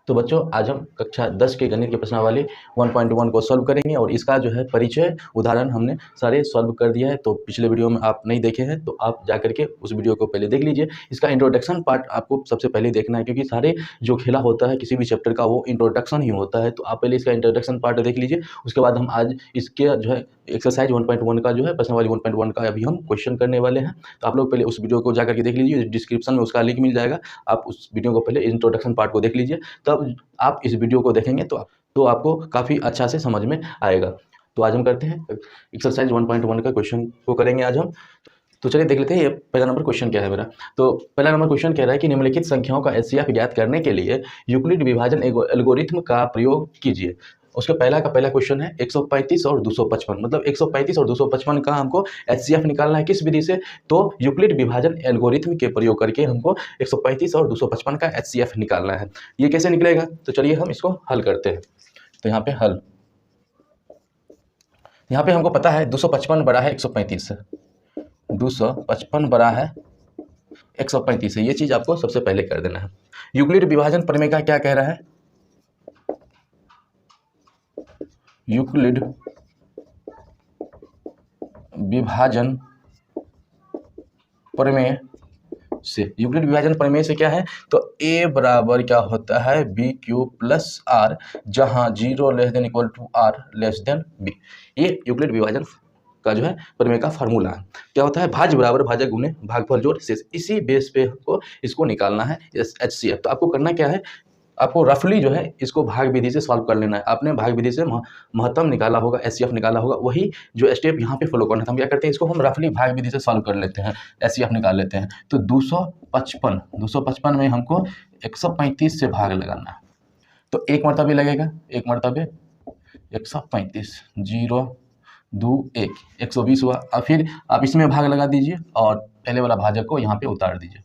तो बच्चों आज हम कक्षा 10 के गणित के प्रश्नावली 1.1 को सॉल्व करेंगे और इसका जो है परिचय उदाहरण हमने सारे सॉल्व कर दिया है। तो पिछले वीडियो में आप नहीं देखे हैं तो आप जा करके उस वीडियो को पहले देख लीजिए। इसका इंट्रोडक्शन पार्ट आपको सबसे पहले देखना है, क्योंकि सारे जो खेला होता है किसी भी चैप्टर का वो इंट्रोडक्शन ही होता है। तो आप पहले इसका इंट्रोडक्शन पार्ट देख लीजिए, उसके बाद हम आज इसके जो है एक्सरसाइज 1.1 का जो है प्रश्नावली 1.1 का अभी हम क्वेश्चन करने वाले हैं। तो आप लोग पहले उस वीडियो को जाकर के देख लीजिए, डिस्क्रिप्शन में उसका लिंक मिल जाएगा। आप उस वीडियो को पहले इंट्रोडक्शन पार्ट को देख लीजिए, तब आप इस वीडियो को देखेंगे तो आपको काफ़ी अच्छा से समझ में आएगा। तो आज हम करते हैं एक्सरसाइज 1.1 का क्वेश्चन को करेंगे आज हम। तो चलिए देख लेते हैं ये पहला नंबर क्वेश्चन क्या है मेरा। तो पहला नंबर क्वेश्चन कह रहा है कि निम्नलिखित संख्याओं का एचसीएफ ज्ञात करने के लिए यूक्लिड विभाजन एल्गोरिथम का प्रयोग कीजिए। उसका पहला क्वेश्चन है 135 और 255, मतलब 135 और 255 का हमको एचसीएफ निकालना है किस विधि से, तो यूक्लिड विभाजन एल्गोरिथम के प्रयोग करके हमको 135 और 255 का एचसीएफ निकालना है। ये कैसे निकलेगा, तो चलिए हम इसको हल करते हैं। तो यहाँ पे हल, यहाँ पे हमको पता है 255 बड़ा है 135 से, 255 बड़ा है 135 से, ये चीज़ आपको सबसे पहले कर देना है। यूक्लिड विभाजन प्रमेय का क्या कह रहा है, यूक्लिड विभाजन प्रमेय से, यूक्लिड विभाजन प्रमेय से क्या है, तो a बराबर क्या होता है BQ प्लस R, जहां 0 less than equal to R less than B। ये यूक्लिड विभाजन का जो है प्रमेय का फार्मूला है। क्या होता है, भाज्य बराबर भाजक गुने भागफल जोड़ शेष, इसी बेस पे हमको इसको निकालना है एचसीएफ। तो आपको करना क्या है, आपको रफली जो है इसको भाग विधि से सॉल्व कर लेना है। आपने भाग विधि से महत्तम निकाला होगा, एचसीएफ निकाला होगा, वही जो स्टेप यहाँ पे फॉलो करना था। हम क्या करते हैं, इसको हम रफली भाग विधि से सॉल्व कर लेते हैं, एचसीएफ निकाल लेते हैं। तो 255 में हमको 135 से भाग लगाना है, तो एक मरतबे लगेगा, एक मरतबे 135, 0 2 1, 120 हुआ। और फिर आप इसमें भाग लगा दीजिए और पहले वाला भाजक को यहाँ पे उतार दीजिए,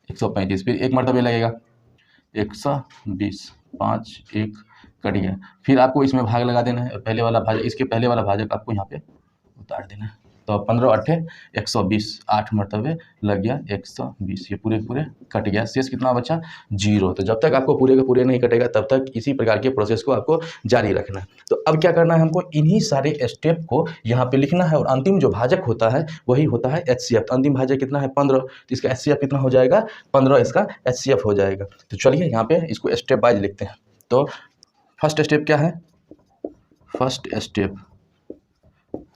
135, फिर एक मरतबे लगेगा 120, 5 1 कट गया। फिर आपको इसमें भाग लगा देना है और पहले वाला भाजक, इसके पहले वाला भाजक आपको यहाँ पे उतार देना है। तो 15 8 120, 8 मरतबे लग गया 120, ये पूरे कट गया। शेष कितना बचा, 0। तो जब तक आपको पूरे का पूरे नहीं कटेगा तब तक इसी प्रकार के प्रोसेस को आपको जारी रखना है। तो अब क्या करना है, हमको इन्हीं सारे स्टेप को यहाँ पे लिखना है और अंतिम जो भाजक होता है वही होता है एचसीएफ। अंतिम भाजक कितना है, 15, तो इसका एचसीएफ कितना हो जाएगा, 15 इसका एचसीएफ हो जाएगा। तो चलिए यहाँ पे इसको स्टेप वाइज लिखते हैं। तो फर्स्ट स्टेप क्या है, फर्स्ट स्टेप,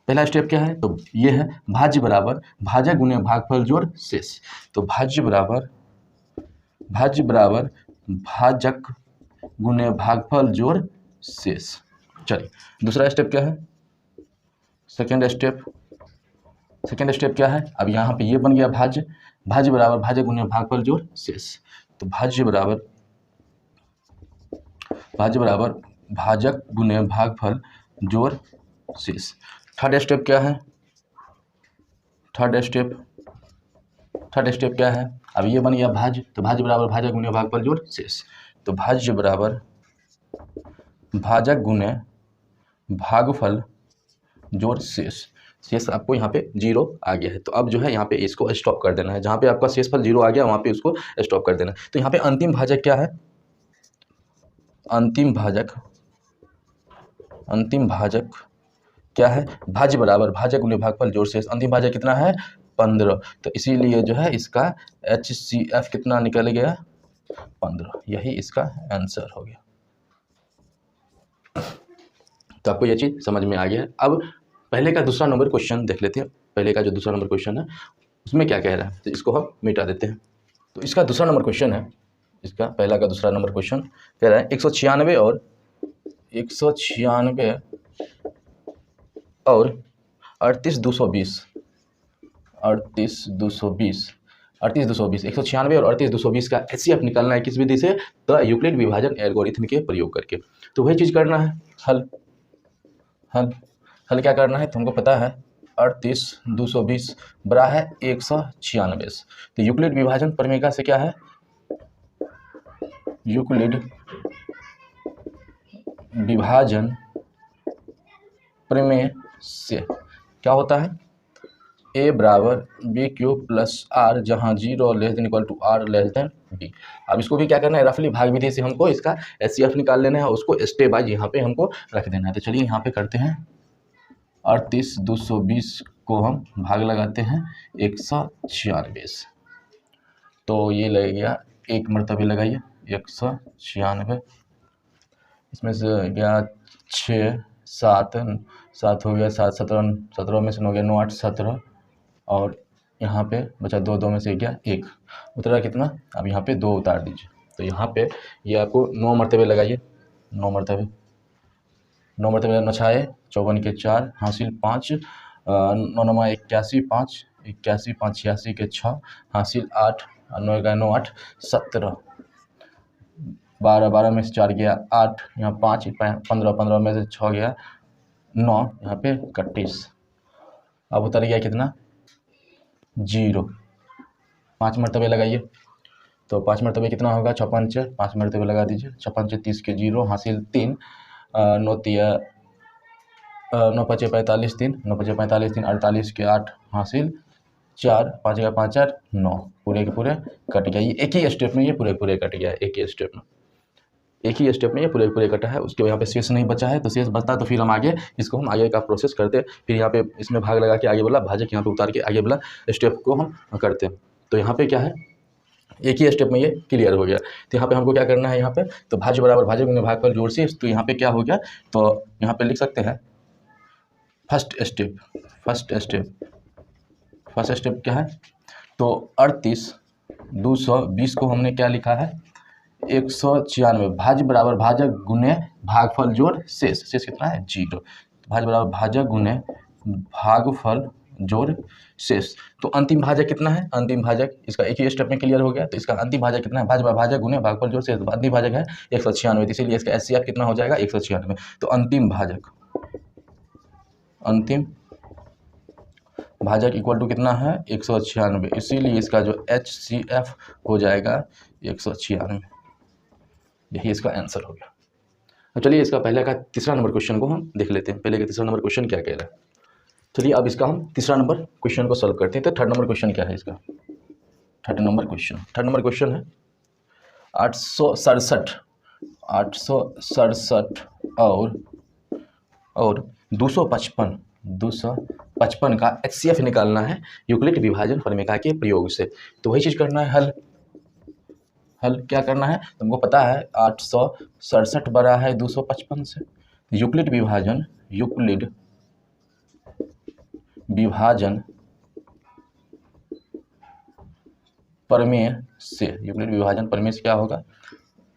पहला स्टेप क्या है, तो ये है भाज्य बराबर भाजक गुने भागफल जोड़ शेष। तो भाज्य बराबर भाजक गुने भागफल जोड़ शेष। चलिए दूसरा स्टेप क्या है, सेकेंड स्टेप क्या है, अब यहाँ पे ये बन गया भाज्य बराबर भाजक गुने भागफल जोड़ शेष। तो भाज्य बराबर भाजक गुने भागफल जोड़ शेष। थर्ड स्टेप क्या है, थर्ड स्टेप क्या है, अब ये बन गया भाज्य, तो भाज्य बराबर भाजक गुने भागफल जोड़ शेष। तो भाज्य बराबर भाजक गुने भागफल जोड़ शेष। शेष आपको यहाँ पे 0 आ गया है, तो अब जो है यहाँ पे इसको स्टॉप कर देना है। जहाँ पे आपका शेषफल 0 आ गया वहाँ पे उसको स्टॉप कर देना है। तो यहाँ पे अंतिम भाजक क्या है, अंतिम भाजक क्या है, भाज्य बराबर भाजक गुने भागफल जोड़ शेष। अंतिम भाजक कितना है, 15, तो इसीलिए जो है इसका एचसीएफ कितना निकल गया, 15। यही इसका आंसर हो गया। तो आपको ये चीज़ समझ में आ गया है। अब पहले का दूसरा नंबर क्वेश्चन देख लेते हैं। पहले का जो दूसरा नंबर क्वेश्चन है उसमें क्या कह रहा है, तो इसको हम मिटा देते हैं। तो इसका दूसरा नंबर क्वेश्चन है, इसका पहला का दूसरा नंबर क्वेश्चन कह रहा है 196 और 38220, 196 और 38220 का एचसीएफ निकालना है किस विधि से, तो यूक्लिड विभाजन एल्गोरिथम के प्रयोग करके। तो वही चीज़ करना है, हल क्या करना है, तो हमको पता है 38220 बड़ा है 196। तो यूक्लिड विभाजन प्रमेय से क्या है, यूक्लिड विभाजन प्रमेय से क्या होता है, ए बराबर बी क्यूब प्लस आर, जहाँ zero less than equal to R less than B. अब इसको भी क्या करना है, रफली भाग विधि से हमको इसका एचसीएफ निकाल लेना है, उसको स्टेप वाइज यहाँ पे हमको रख देना है। तो चलिए यहाँ पे करते हैं 38 220 को हम भाग लगाते हैं 196 से, तो ये लग गया एक मरतबे लगाइए 196, इसमें से गया 6 7 7 हो गया 7 17 17 में से हो गया 9 8 17, और यहाँ पे बचा 2 2 में से गया 1, उतरा कितना, अब यहाँ पे 2 उतार दीजिए। तो यहाँ पे ये आपको 9 मरतबे लगाइए, 9 मरतबे 9 मरतबे 9 छाए 54 के 4 हासिल 5 9 9 81 5 81 5 86 के 6 हासिल 8 9 का 9 8 17 12 12 में से 4 गया 8, यहाँ 5 15 15 में से 6 गया 9, यहाँ पे 31, अब उतर गया कितना 0। 5 मरतबे लगाइए, तो 5 मरतबे कितना होगा 56, 5 मरतबे लगा दीजिए, 56 30 के 0 हासिल 3 9 तिया 9 5 45 3 9 5 45 3 48 के 8 हासिल 4 5 का 5 4 9, पूरे के पूरे कट गया। ये एक ही स्टेप में ये पूरे पूरे कट गया, एक ही स्टेप में, एक ही स्टेप में ये पूरे पूरे कटा है। उसके यहाँ पे शेष नहीं बचा है, तो शेष बचता है तो फिर हम आगे इसको हम आगे का प्रोसेस करते, फिर यहाँ पे इसमें भाग लगा के आगे वाला भाजक यहाँ पे उतार के आगे वाला स्टेप को हम करते हैं। तो यहाँ पे क्या है, एक ही स्टेप में ये क्लियर हो गया। तो यहाँ पे हमको क्या करना है, यहाँ पे तो भाज्य बराबर भाजक गुने भागफल जोड़ से, तो यहाँ पे क्या हो गया, तो यहाँ पे लिख सकते हैं फर्स्ट स्टेप क्या है, तो 38 220 को हमने क्या लिखा है 196, भाज्य बराबर भाजक गुने भागफल जोड़ शेष, शेष कितना है 0, भाज्य बराबर भाजक गुने भागफल जोड़ शेष। तो अंतिम भाजक कितना है, अंतिम भाजक इसका एक ही स्टेप में क्लियर हो गया, तो इसका अंतिम भाजक कितना है, भाज्य बराबर भाजक गुने भागफल जोड़ शेष, अंतिम भाजक है 196, इसीलिए इसका एचसीएफ कितना हो जाएगा 196। तो अंतिम भाजक इक्वल टू कितना है 196, इसीलिए इसका जो एचसीएफ हो जाएगा 196, यही इसका आंसर हो गया। अब चलिए इसका पहले का तीसरा नंबर क्वेश्चन को हम देख लेते हैं, पहले का तीसरा नंबर क्वेश्चन क्या कह रहा है। चलिए अब इसका हम तीसरा नंबर क्वेश्चन को सॉल्व करते हैं। तो थर्ड नंबर क्वेश्चन क्या है इसका, थर्ड नंबर क्वेश्चन है 867 और 255 का एचसीएफ निकालना है यूक्लिड विभाजन फॉर्मूला के प्रयोग से। तो वही चीज़ करना है, हल क्या करना है, तुमको पता है 867 बड़ा है 255 से, यूक्लिड विभाजन प्रमेय से, यूक्लिड विभाजन प्रमेय से क्या होगा,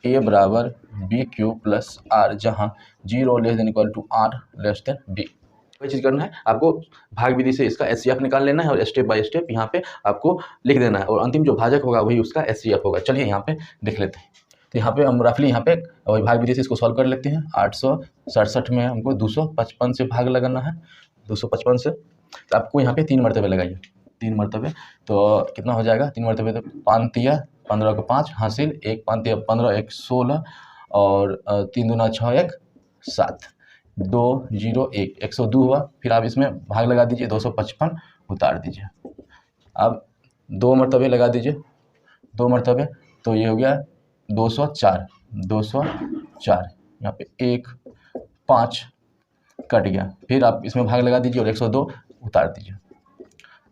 ए बराबर बी क्यूब प्लस आर, जहाँ 0 less than equal to R less than B. वही चीज़ करना है आपको, भाग विधि से इसका एचसीएफ निकाल लेना है और स्टेप बाय स्टेप यहाँ पे आपको लिख देना है, और अंतिम जो भाजक होगा वही उसका एचसीएफ होगा। चलिए यहाँ पे देख लेते हैं। तो यहाँ पे हम रफली यहाँ पे वही भाग विधि से इसको सॉल्व कर लेते हैं। 867 में हमको 255 से भाग लगाना है, 255 से, तो आपको यहाँ पे 3 मरतबे लगाइए, 3 मरतबे, तो कितना हो जाएगा 3 मरतबे, तो 5 तिया 15 को 5 हासिल 1 5 तिया 15 1 16 और 3 दूना 6 1 7 2 0 1 102 हुआ। फिर आप इसमें भाग लगा दीजिए, 255 उतार दीजिए, अब 2 मरतबे लगा दीजिए, 2 मरतबे, तो ये हो गया 204, यहाँ पे 1 5 कट गया, फिर आप इसमें भाग लगा दीजिए और 102 उतार दीजिए,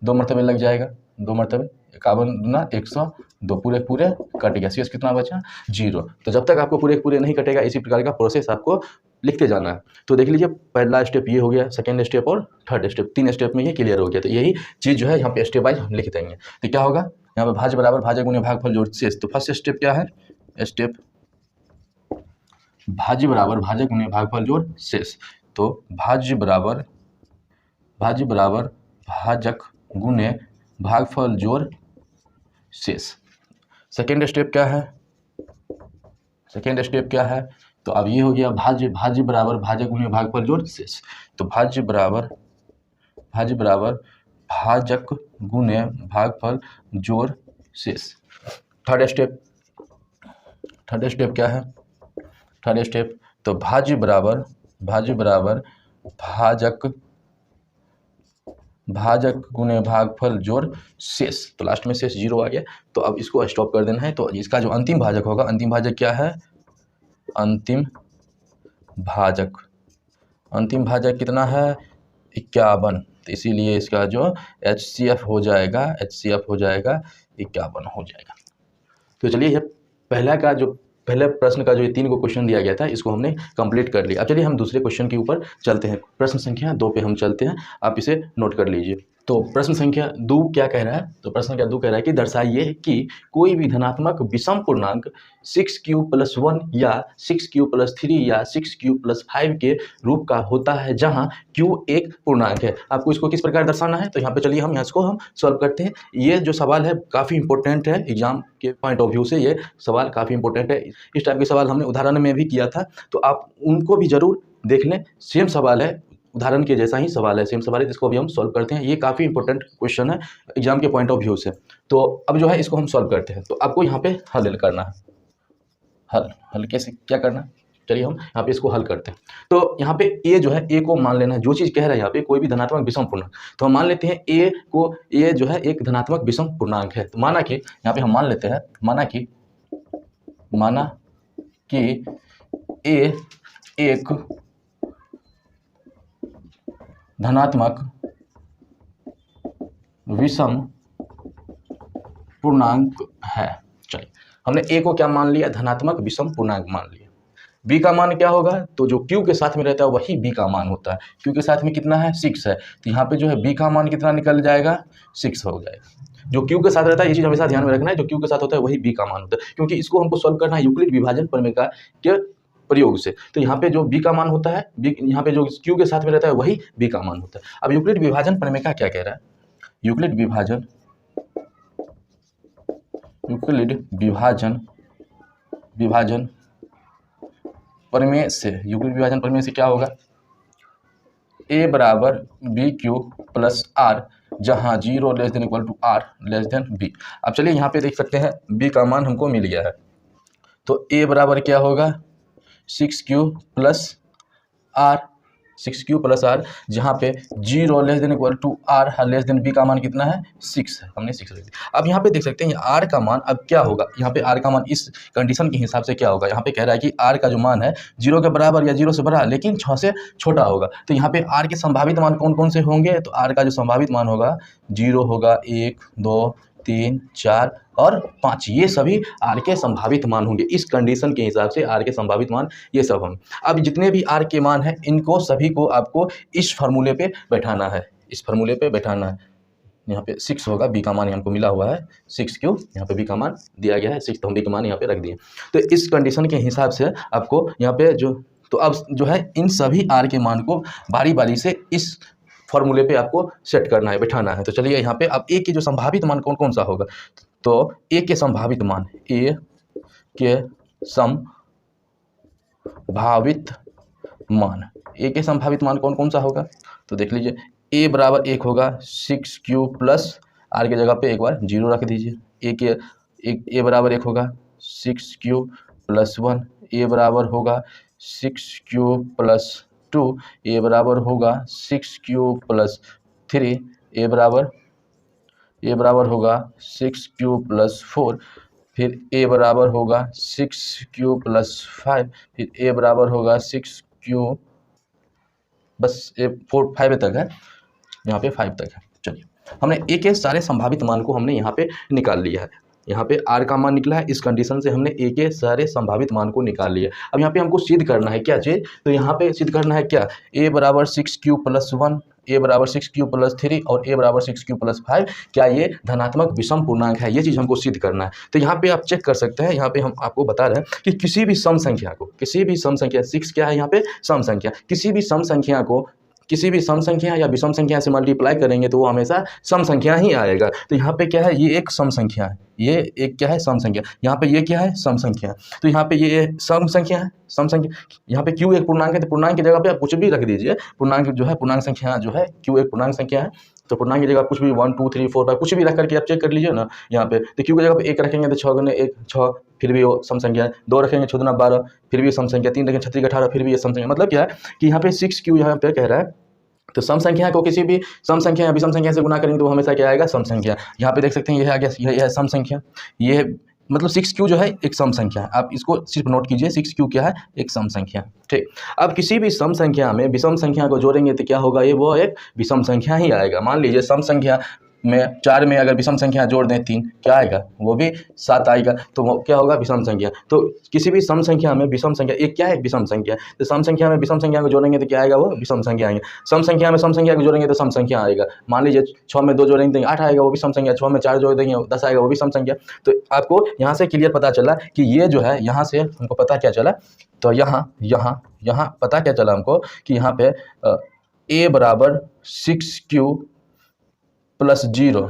2 मरतबे लग जाएगा, 2 मरतबे 51 दूना 102, पूरे पूरे कट गया, शेष कितना बचा 0। तो जब तक आपको पूरे नहीं कटेगा, इसी प्रकार का प्रोसेस आपको लिखते जाना है। तो देख लीजिए पहला स्टेप ये हो गया, सेकेंड स्टेप और थर्ड स्टेप, 3 स्टेप में ये क्लियर हो गया। तो यही चीज़ जो है यहाँ पे स्टेप वाइज हम लिख देंगे। तो क्या होगा यहाँ पे भाज्य बराबर भाजक गुने भागफल जोड़ शेष। तो फर्स्ट स्टेप क्या है, स्टेप भाज्य बराबर भाजक गुने भागफल जोड़ शेष। तो भाज्य बराबर भाजक गुने भागफल जोड़ शेष। सेकेंड स्टेप क्या है, तो अब ये हो गया भाज्य बराबर भाजक गुने भागफल जोड़ शेष। तो भाज्य बराबर भाजक गुने भागफल जोड़ शेष। थर्ड स्टेप क्या है, थर्ड स्टेप, तो भाज्य बराबर भाजक भाजक गुने भागफल जोड़ शेष, तो लास्ट में शेष 0 आ गया। तो अब इसको स्टॉप कर देना है। तो इसका जो अंतिम भाजक होगा, अंतिम भाजक क्या है, अंतिम भाजक कितना है, 51। तो इसीलिए इसका जो HCF हो जाएगा 51 हो जाएगा। तो चलिए ये पहले प्रश्न का जो ये 3 को क्वेश्चन दिया गया था, इसको हमने कंप्लीट कर लिया। अब चलिए हम दूसरे क्वेश्चन के ऊपर चलते हैं। प्रश्न संख्या 2 पे हम चलते हैं, आप इसे नोट कर लीजिए। तो प्रश्न संख्या 2 क्या कह रहा है, तो प्रश्न संख्या 2 कह रहा है कि दर्शाइए कि कोई भी धनात्मक विषम पूर्णांक 6q+1 या 6q+3 या 6q+5 के रूप का होता है जहां q एक पूर्णांक है। आपको इसको किस प्रकार दर्शाना है, तो यहाँ पे चलिए हम इसको सॉल्व करते हैं। ये जो सवाल है काफ़ी इंपॉर्टेंट है, एग्जाम के पॉइंट ऑफ व्यू से ये सवाल काफ़ी इंपॉर्टेंट है। इस टाइप के सवाल हमने उदाहरण में भी किया था, तो आप उनको भी जरूर देख लें। सेम सवाल है, उदाहरण के जैसा ही सवाल है, सेम सवाल है, जिसको अभी हम सॉल्व करते हैं। ये काफ़ी इंपॉर्टेंट क्वेश्चन है एग्जाम के पॉइंट ऑफ व्यू से। तो अब जो है इसको हम सॉल्व करते हैं। तो आपको यहाँ पे हल करना है। हल कैसे क्या करना है, चलिए हम यहाँ पे इसको हल करते हैं। तो यहाँ पे ए जो है, ए को मान लेना है, जो चीज़ कह रहा है यहाँ पे कोई भी धनात्मक विषम पूर्णांक, तो हम मान लेते हैं ए को, ए जो है एक धनात्मक विषम पूर्णांक है। तो माना कि यहाँ पे हम मान लेते हैं, माना कि ए एक धनात्मक विषम पूर्णांक है। चलिए हमने ए को क्या मान लिया, धनात्मक विषम पूर्णांक मान लिया। बी का मान क्या होगा, तो जो क्यू के साथ में रहता है वही बी का मान होता है। क्यू के साथ में कितना है, 6 है, तो यहाँ पे जो है बी का मान कितना निकल जाएगा, 6 हो जाएगा। जो क्यू के साथ रहता है, ये चीज़ हमेशा ध्यान में रखना है, जो क्यू के साथ होता है वही बी का मान होता है, क्योंकि इसको हमको सॉल्व करना है यूक्लिड विभाजन प्रमेय के प्रयोग से। तो यहाँ पे जो बी का मान होता है, यहाँ पे जो क्यू के साथ में रहता है वही बी का मान होता है। अब यूक्लिड विभाजन प्रमेय का क्या कह रहा है, यूक्लिड विभाजन प्रमेय से, यूक्लिड विभाजन प्रमेय से क्या होगा, a बराबर बी क्यू प्लस आर, जहाँ 0 less than equal to R less than B. अब चलिए यहाँ पे देख सकते हैं b का मान हमको मिल गया है, तो a बराबर क्या होगा, 6q प्लस आर, जहाँ पे 0 less than equal to R less than B का मान कितना है, 6 है, हमने 6 रख दिया। अब यहाँ पे देख सकते हैं आर का मान अब क्या होगा, यहाँ पे आर का मान इस कंडीशन के हिसाब से क्या होगा, यहाँ पे कह रहा है कि आर का जो मान है 0 के बराबर या 0 से बड़ा लेकिन 6 से छोटा होगा। तो यहाँ पे आर के संभावित मान कौन कौन से होंगे, तो आर का जो संभावित मान होगा 0 होगा, 1 2 3 4 और 5, ये सभी आर के संभावित मान होंगे। इस कंडीशन के हिसाब से आर के संभावित मान ये सब होंगे। अब जितने भी आर के मान हैं इनको सभी को आपको इस फार्मूले पे बैठाना है, इस फार्मूले पे बैठाना है। यहाँ पे 6 होगा, बी का मान हमको मिला हुआ है 6q, यहाँ पे बी का मान दिया गया है 6, तो हम बी का मान यहाँ पे रख दिए। तो इस कंडीशन के हिसाब से आपको यहाँ पे तो अब जो है इन सभी आर के मान को बारी बारी से इस फॉर्मूले पे आपको सेट करना है, बैठाना है। तो चलिए यहाँ पे अब ए के जो संभावित मान कौन कौन सा होगा, तो ए के संभावित मान, ए के संभावित मान कौन कौन सा होगा, तो देख लीजिए ए बराबर 1 होगा, 6q प्लस आर की जगह पे एक बार 0 रख दीजिए। ए बराबर 1 होगा 6q प्लस 1, ए बराबर होगा 6q प्लस 2, ए बराबर होगा 6q प्लस 3, ए बराबर होगा 6q प्लस 4, फिर ए बराबर होगा 6q प्लस 5, फिर ए बराबर होगा 6q, बस ये 5 तक है, यहाँ पे 5 तक है। चलिए हमने ए के सारे संभावित मान को हमने यहाँ पे निकाल लिया है। यहाँ पे आर का मान निकला है, इस कंडीशन से हमने ए के सारे संभावित मान को निकाल लिया। अब यहाँ पे हमको सिद्ध करना है क्या चीज़, तो यहाँ पे सिद्ध करना है क्या, ए बराबर 6q प्लस 1, ए बराबर 6q प्लस 3 और ए बराबर 6q प्लस 5, क्या ये धनात्मक विषम पूर्णांक है, ये चीज़ हमको सिद्ध करना है। तो यहाँ पे आप चेक कर सकते हैं, यहाँ पे हम आपको बता रहे हैं कि किसी भी सम संख्या को, 6 क्या है यहाँ पे सम संख्या, किसी भी सम संख्या को किसी भी सम संख्या या विषम संख्या से मल्टीप्लाई करेंगे तो वो हमेशा सम संख्या ही आएगा। तो यहाँ पे क्या है, ये एक सम संख्या है, ये एक क्या है, सम संख्या, यहाँ पे ये क्या है, सम संख्या। तो यहाँ पे ये सम संख्या है, सम संख्या, यहाँ पे q एक पूर्णांक है, तो पूर्णांक की जगह पे आप कुछ भी रख दीजिए। पूर्णांक जो है, पूर्णांक संख्या जो है, q एक पूर्णांक संख्या है, तो पूर्णांक की जगह कुछ भी 1 2 3 4 5 कुछ भी रख करके आप चेक कर लीजिए ना। यहाँ पे तो q की जगह पे 1 रखेंगे तो 6 गुने 1 6, फिर भी वो सम संख्या है। 2 रखेंगे 6 दूना 12, फिर भी सम संख्या। 3 रखेंगे 36 18, फिर भी ये सम संख्या। मतलब क्या है कि यहाँ पे 6q यहाँ पे कह रहा है तो सम संख्या को किसी भी सम संख्या या विषम संख्या से गुना करेंगे तो वो हमेशा क्या आएगा, सम संख्या। यहाँ पे देख सकते हैं, यह आ गया, यह है सम संख्या। ये मतलब 6q जो है एक सम संख्या है, आप इसको सिर्फ नोट कीजिए, 6q क्या है, एक सम संख्या। ठीक, अब किसी भी सम संख्या में विषम संख्या को जोड़ेंगे तो क्या होगा, ये वो एक विषम संख्या ही आएगा। मान लीजिए सम संख्या में 4 में अगर विषम संख्या जोड़ दें 3, क्या आएगा, वो भी 7 आएगा, तो वो क्या होगा, विषम संख्या। तो किसी भी सम संख्या में विषम संख्या, एक क्या है, विषम संख्या। तो सम संख्या में विषम संख्या को जोड़ेंगे तो क्या आएगा, वो विषम संख्या आएंगे। सम संख्या में सम संख्या को जोड़ेंगे तो सम संख्या आएगा। मान लीजिए 6 में 2 जोड़ेंगे 8 आएगा, वो भी सम संख्या। 6 में 4 जोड़ देंगे 10 आएगा, वो भी सम संख्या। तो आपको यहाँ से क्लियर पता चला कि ये जो है, यहाँ से हमको पता क्या चला, तो यहाँ पता क्या चला हमको कि यहाँ पे a बराबर 6q प्लस 0,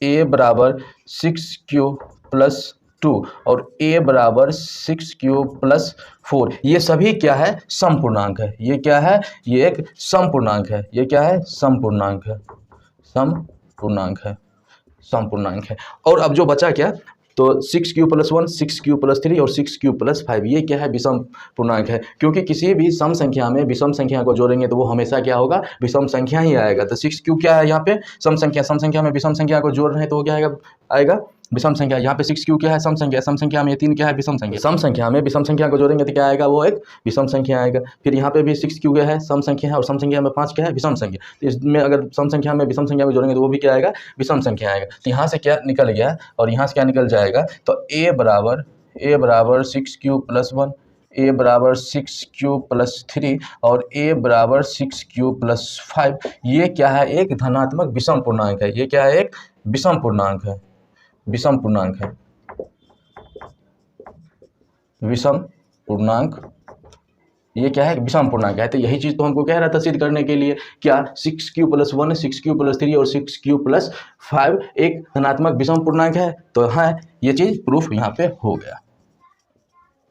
a बराबर 6q प्लस 2 और a बराबर 6q प्लस 4, ये सभी क्या है, सम पूर्णांक है। ये क्या है, ये एक सम पूर्णांक है। ये क्या है, सम पूर्णांक है, सम पूर्णांक है, सम पूर्णांक है। और अब जो बचा क्या, तो 6q प्लस 1, 6q प्लस 3 और 6q प्लस 5, ये क्या है, विषम पूर्णांक है। क्योंकि किसी भी सम संख्या में विषम संख्या को जोड़ेंगे तो वो हमेशा क्या होगा, विषम संख्या ही आएगा। तो 6q क्या है, यहाँ पे सम संख्या में विषम संख्या को जोड़ रहे हैं तो वो क्या आएगा विषम संख्या। यहाँ पे 6q क्या है, सम संख्या में 3 क्या है, विषम संख्या। सम संख्या में विषम संख्या को जोड़ेंगे तो क्या आएगा, वो एक विषम संख्या आएगा। फिर यहाँ पे भी 6q क्या है, सम संख्या है, और सम संख्या में 5 क्या है, विषम संख्या। तो इसमें अगर सम संख्या में विषम संख्या को जोड़ेंगे तो वो भी क्या आएगा, विषम संख्या आएगा। तो यहाँ से क्या निकल गया और यहाँ से क्या निकल जाएगा, तो a बराबर 6q प्लस 1, a बराबर 6q प्लस 3 और a बराबर 6q प्लस 5, ये क्या है, एक धनात्मक विषम पूर्णांक है। ये क्या है, एक विषम पूर्णांक है, विषम पूर्णांक है, विषम पूर्णांक। ये क्या है, विषम पूर्णांक है। तो यही चीज़ तो हमको कह रहा था सिद्ध करने के लिए, क्या 6q प्लस 1, 6q प्लस 3 और 6q प्लस 5 एक धनात्मक विषम पूर्णांक है। तो हाँ, ये चीज़ प्रूफ यहाँ पे हो गया,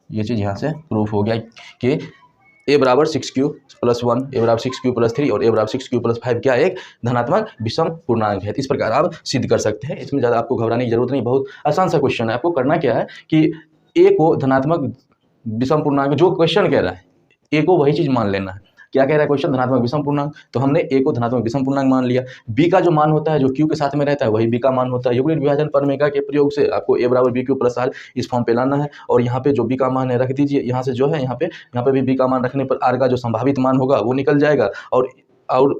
ये चीज़ यहाँ से प्रूफ हो गया कि a बराबर 6q प्लस 1, a बराबर 6q प्लस 3 और a बराबर 6q प्लस 5 क्या एक धनात्मक विषम पूर्णांक है। इस प्रकार आप सिद्ध कर सकते हैं, इसमें ज़्यादा आपको घबराने की जरूरत नहीं, बहुत आसान सा क्वेश्चन है। आपको करना क्या है कि a को धनात्मक विषम पूर्णांक, जो क्वेश्चन कह रहा है a को वही चीज़ मान लेना है। क्या कह रहा है क्वेश्चन, धनात्मक विषम पूर्णांक, तो हमने a को धनात्मक विषम पूर्णांक मान लिया। b का जो मान होता है, जो q के साथ में रहता है, वही b का मान होता है। यूक्लिड विभाजन प्रमेय के प्रयोग से आपको a बराबर bq प्लस r इस फॉर्म पे लाना है, और यहाँ पे जो b का मान है रख दीजिए। यहाँ से जो है, यहाँ पे भी b का मान रखने पर r का जो संभावित मान होगा वो निकल जाएगा, और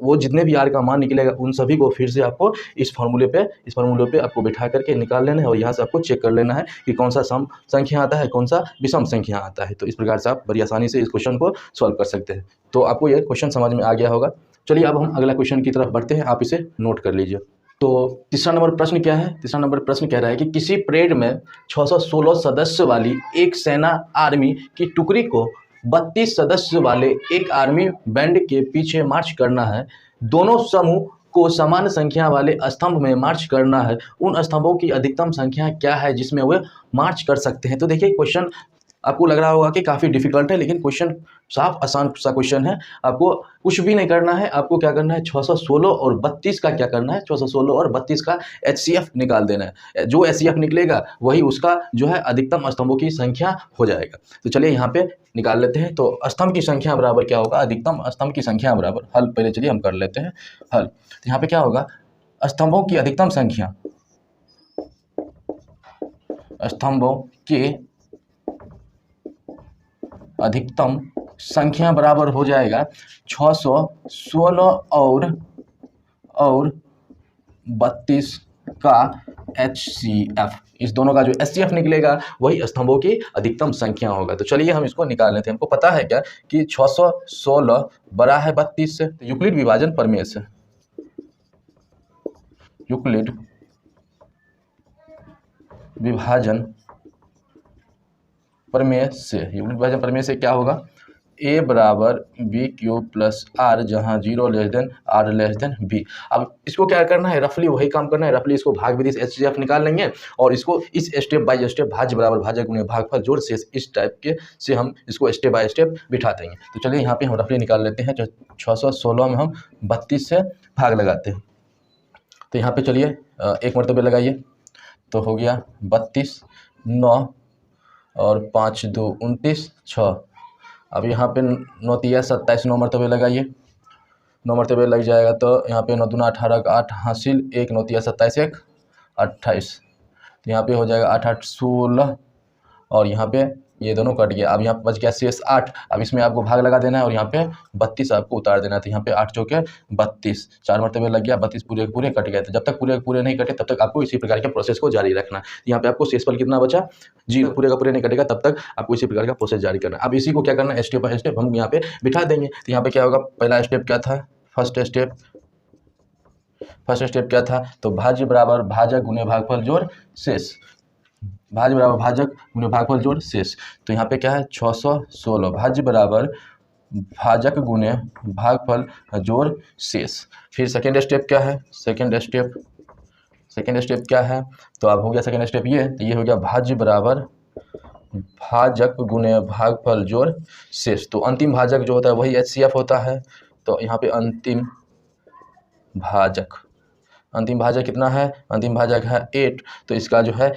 वो जितने भी r का मान निकलेगा उन सभी को फिर से आपको इस फार्मूले पे आपको बिठा करके निकाल लेना है, और यहाँ से आपको चेक कर लेना है कि कौन सा सम संख्या आता है, कौन सा विषम संख्या आता है। तो इस प्रकार से आप बड़ी आसानी से इस क्वेश्चन को सॉल्व कर सकते हैं। तो आपको ये क्वेश्चन समझ में आ गया होगा। चलिए अब हम अगला क्वेश्चन की तरफ बढ़ते हैं, आप इसे नोट कर लीजिए। तो तीसरा नंबर प्रश्न क्या है, तीसरा नंबर प्रश्न कह रहा है कि किसी परेड में 616 सदस्य वाली एक सेना आर्मी की टुकड़ी को 32 सदस्य वाले एक आर्मी बैंड के पीछे मार्च करना है। दोनों समूह को समान संख्या वाले स्तंभ में मार्च करना है। उन स्तंभों की अधिकतम संख्या क्या है जिसमें वे मार्च कर सकते हैं। तो देखिए, क्वेश्चन आपको लग रहा होगा कि काफ़ी डिफिकल्ट है, लेकिन क्वेश्चन साफ आसान सा क्वेश्चन है। आपको कुछ भी नहीं करना है, आपको क्या करना है, 616 और 32 का क्या करना है, 616 और 32 का HCF निकाल देना है। जो HCF निकलेगा वही उसका जो है अधिकतम स्तंभों की संख्या हो जाएगा। तो चलिए यहाँ पे निकाल लेते हैं। तो स्तंभ की संख्या बराबर क्या होगा, अधिकतम स्तंभ की संख्या बराबर हल, पहले चलिए हम कर लेते हैं हल। तो यहाँ पे क्या होगा, स्तंभों की अधिकतम संख्या, स्तंभों के अधिकतम संख्या बराबर हो जाएगा 616 और 32 का HCF। इस दोनों का जो HCF निकलेगा वही स्तंभों की अधिकतम संख्या होगा। तो चलिए हम इसको निकाल लेते हैं। हमको पता है क्या कि 616 बड़ा है 32 से, तो यूक्लिड विभाजन प्रमेय से, यूक्लिड विभाजन प्रमेय से, यूक्लिड विभाजन प्रमेय से क्या होगा, a बराबर बी क्यू प्लस आर, जहाँ 0 less then r less than b। अब इसको क्या करना है, रफली वही काम करना है, रफली इसको भाग विधि से HCF निकाल लेंगे और इसको इस स्टेप बाय स्टेप भाज्य बराबर भाजक गुणे भागफल जोड़ से इस टाइप के से हम इसको स्टेप बाय स्टेप बिठा देंगे। तो चलिए यहाँ पे हम रफली निकाल लेते हैं। 616 में हम 32 से भाग लगाते हैं। तो यहाँ पे चलिए एक मरतबे लगाइए, तो हो गया 32, 9 और 5 2 29, 6। अब यहाँ पे 9 तिया 27, 9 मरतबे लगाइए, 9 मरतबे लग जाएगा तो यहाँ पे 9 दूना 18 का 8 हासिल, 1 9 तिया 27 1 28, तो यहाँ पे हो जाएगा 8 8 16 और यहाँ पे ये दोनों कट गया। अब यहाँ पे बच गया शेष 8। अब इसमें आपको भाग लगा देना है और यहाँ पे 32 आपको उतार देना है। तो यहाँ पे 8 चौके 32, 4 मरतबे लग गया, 32 पूरे के पूरे कट गए। तो जब तक पूरे के पूरे नहीं कटे तब तक आपको इसी प्रकार के प्रोसेस को जारी रखना है। यहाँ पे आपको शेषफल कितना बचा, 0, पूरे का पूरे नहीं कटेगा तब तक आपको इसी प्रकार का प्रोसेस जारी करना है। अब इसी को क्या करना है, स्टेप बाय स्टेप हम यहाँ पे बिठा देंगे। तो यहाँ पे क्या होगा, पहला स्टेप क्या था, फर्स्ट स्टेप क्या था, तो भाज्य बराबर भाजक गुने भागफल जोड़ शेष, भाज्य बराबर भाजक गुने भागफल जोड़ शेष। तो यहाँ पे क्या है 616, भाज्य बराबर भाजक गुने भागफल जोड़ शेष। फिर सेकेंड स्टेप क्या है, सेकेंड स्टेप क्या है, तो अब हो गया सेकेंड स्टेप ये, तो ये हो गया भाज्य बराबर भाजक गुने भागफल जोड़ शेष। तो अंतिम भाजक जो होता है वही HCF होता है। तो यहाँ पे अंतिम भाजक कितना है, अंतिम भाजक है 8, तो इसका जो है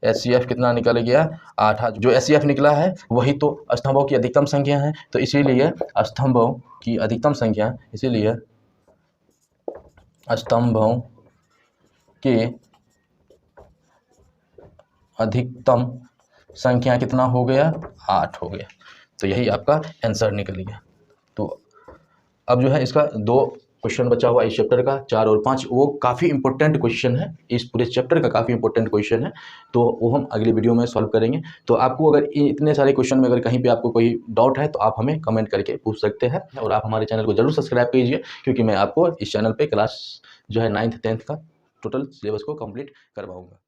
HCF कितना निकल गया 8। जो HCF निकला है वही तो स्तंभों की अधिकतम संख्या है। तो इसीलिए स्तंभों की अधिकतम संख्या, इसीलिए स्तंभों की अधिकतम संख्या कितना हो गया, 8 हो गया। तो यही आपका आंसर निकल गया। तो अब जो है इसका 2 क्वेश्चन बचा हुआ इस चैप्टर का, 4 और 5, वो काफ़ी इंपॉर्टेंट क्वेश्चन है, इस पूरे चैप्टर का काफ़ी इंपॉर्टेंट क्वेश्चन है। तो वो हम अगली वीडियो में सॉल्व करेंगे। तो आपको अगर इतने सारे क्वेश्चन में अगर कहीं पे आपको कोई डाउट है तो आप हमें कमेंट करके पूछ सकते हैं। और आप हमारे चैनल को जरूर सब्सक्राइब कीजिए, क्योंकि मैं आपको इस चैनल पर क्लास जो है 9th 10th का टोटल सिलेबस को कंप्लीट करवाऊँगा।